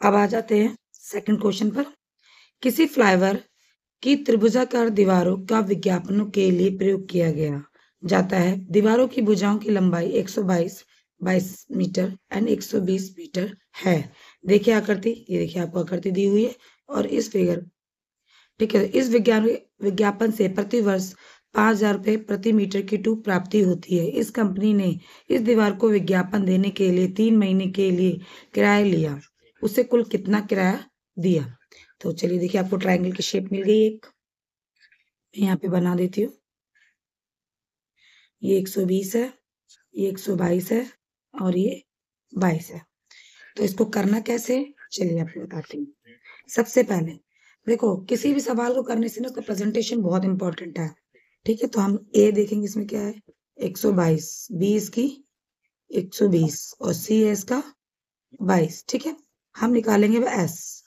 अब आ जाते हैं सेकंड क्वेश्चन पर। किसी फ्लाईओवर की त्रिभुजाकार दीवारों का विज्ञापनों के लिए प्रयोग किया गया जाता है। दीवारों की भुजाओं की लंबाई 122 मीटर एंड 120 मीटर है। देखिए आकृति, ये देखिए आपको आकृति दी हुई है और इस फिगर, ठीक है। इस विज्ञापन से प्रति वर्ष 5,000 रुपये प्रति मीटर की टूक प्राप्ति होती है। इस कंपनी ने इस दीवार को विज्ञापन देने के लिए 3 महीने के लिए किराया लिया। उसे कुल कितना किराया दिया? तो चलिए देखिए, आपको ट्रायंगल की शेप मिल गई एक, यहाँ पे बना देती हूँ। ये 120 है, ये 122 है और ये 22 है। तो इसको करना कैसे, चलिए आपको बताती हूँ। सबसे पहले देखो, किसी भी सवाल को करने से ना उसका प्रेजेंटेशन बहुत इंपॉर्टेंट है, ठीक है। तो हम ए देखेंगे, इसमें क्या है, 122, बी इसकी 120 और सी है इसका 22, ठीक है। हम निकालेंगे वह एस,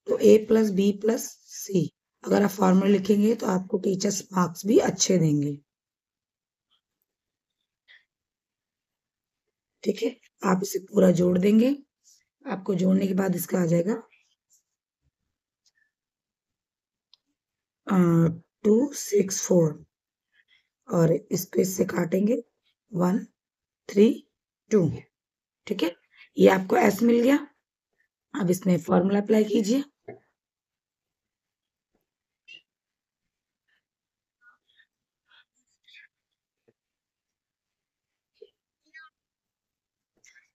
तो ए प्लस बी प्लस सी। अगर आप फॉर्मूला लिखेंगे तो आपको टीचर्स मार्क्स भी अच्छे देंगे, ठीक है। आप इसे पूरा जोड़ देंगे। आपको जोड़ने के बाद इसका आ जाएगा 264 और इसको इससे काटेंगे 132, ठीक है। ये आपको एस मिल गया। अब इसमें फॉर्मूला अप्लाई कीजिए।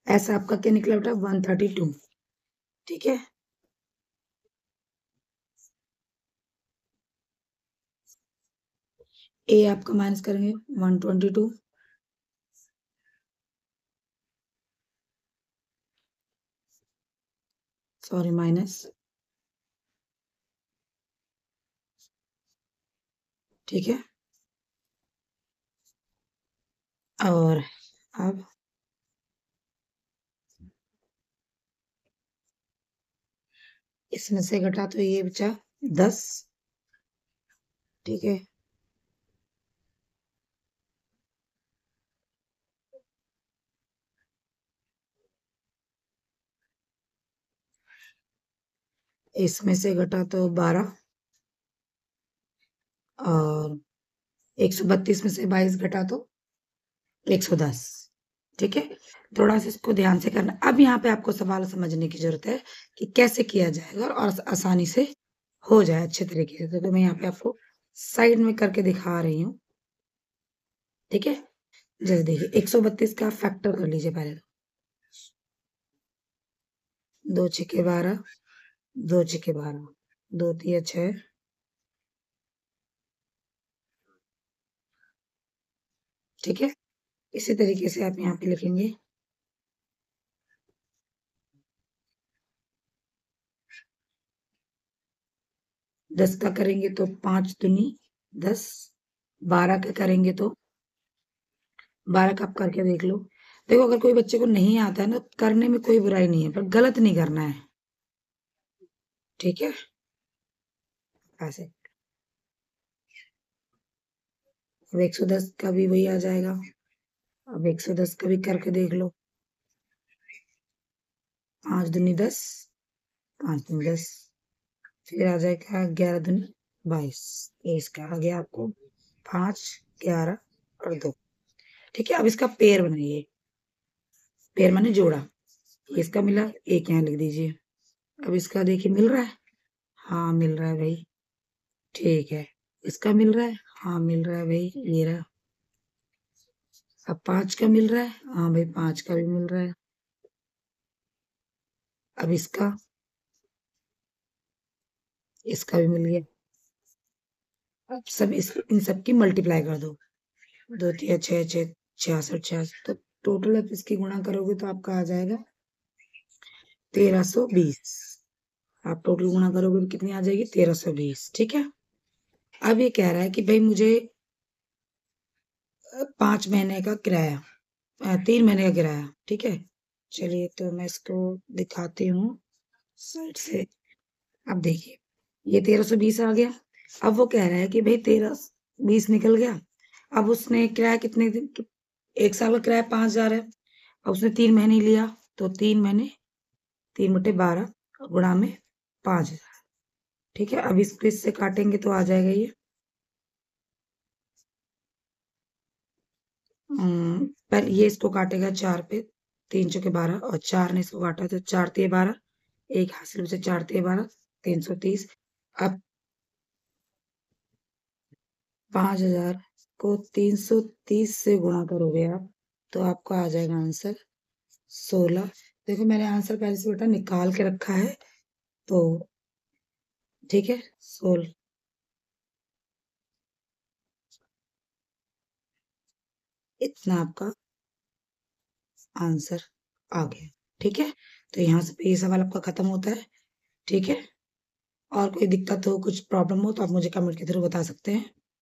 एस आपका क्या निकला बेटा, 132, ठीक है। ए आपका माइनस करेंगे 122, सॉरी माइनस, ठीक है। और अब इसमें से घटा तो ये बचा 10, ठीक है। इसमें से घटा तो 12 और 132 में से 22 घटा तो 110, ठीक है। थोड़ा सा इसको ध्यान से करना। अब यहाँ पे आपको सवाल समझने की जरूरत है कि कैसे किया जाएगा और आसानी से हो जाए अच्छे तरीके से। तो मैं यहाँ पे आपको साइड में करके दिखा रही हूँ, ठीक है। जैसे देखिए 132 का फैक्टर कर लीजिए पहले तो, 2 छक्के 12, 2 छक्के 12, 2 तिया 6, ठीक है। इसी तरीके से आप यहाँ पे लिखेंगे 10 का करेंगे तो 5 दूनी 10, 12 का करेंगे तो 12 का आप करके देख लो। देखो, अगर कोई बच्चे को नहीं आता है ना, करने में कोई बुराई नहीं है, पर गलत नहीं करना है, ठीक है। ऐसे अब 110 का भी वही आ जाएगा। अब 110 का भी करके देख लो, 5 दूनी 10, 5 दूनी 10, फिर आ जाएगा 11 दूनी 22। ये इसका आ गया आपको 5, 11 और 2, ठीक है। अब इसका पेयर बनाइए, पेयर माने जोड़ा। इसका मिला, एक यहाँ लिख दीजिए। अब इसका देखिए मिल रहा है, हाँ मिल रहा है भाई, ठीक है। इसका मिल रहा है, हाँ मिल रहा है भाई, ये रहा। अब 5 का मिल रहा है, हाँ भाई 5 का भी मिल रहा है। अब इसका भी मिल गया। अब सब इन सब की मल्टीप्लाई कर दो, 2 तिया 6, 6 66, 66, तो टोटल आप इसकी गुणा करोगे तो आपका आ जाएगा 1320। आप टोटल गुणा करोगे तो कितनी आ जाएगी, 1320, ठीक है। अब ये कह रहा है कि भाई मुझे 5 महीने का किराया, 3 महीने का किराया, ठीक है। चलिए तो मैं इसको दिखाती हूँ साइड से। अब देखिए ये 1320 आ गया। अब वो कह रहा है कि भाई 1320 निकल गया। अब उसने किराया कितने दिन, 1 साल का किराया 5,000 है। अब उसने 3 महीने लिया, तो 3 महीने 3 बटे 12 गुणा में 5000। ठीक है, अब इसको इससे काटेंगे तो आ जाएगा ये पहले ये इसको काटेगा 4 पे, 3 चौके 12 और 4 ने इसको काटा तो 4 तिये 12, एक हासिल से 4 तिये 12, 330। अब 5000 को 330 से गुणा करोगे आप तो आपको आ जाएगा आंसर 16। देखो मैंने आंसर पहले से बेटा निकाल के रखा है, तो ठीक है 16 इतना आपका आंसर आ गया। ठीक है, तो यहाँ से ये सवाल आपका खत्म होता है। ठीक है, और कोई दिक्कत हो, कुछ प्रॉब्लम हो तो आप मुझे कमेंट के थ्रू बता सकते हैं।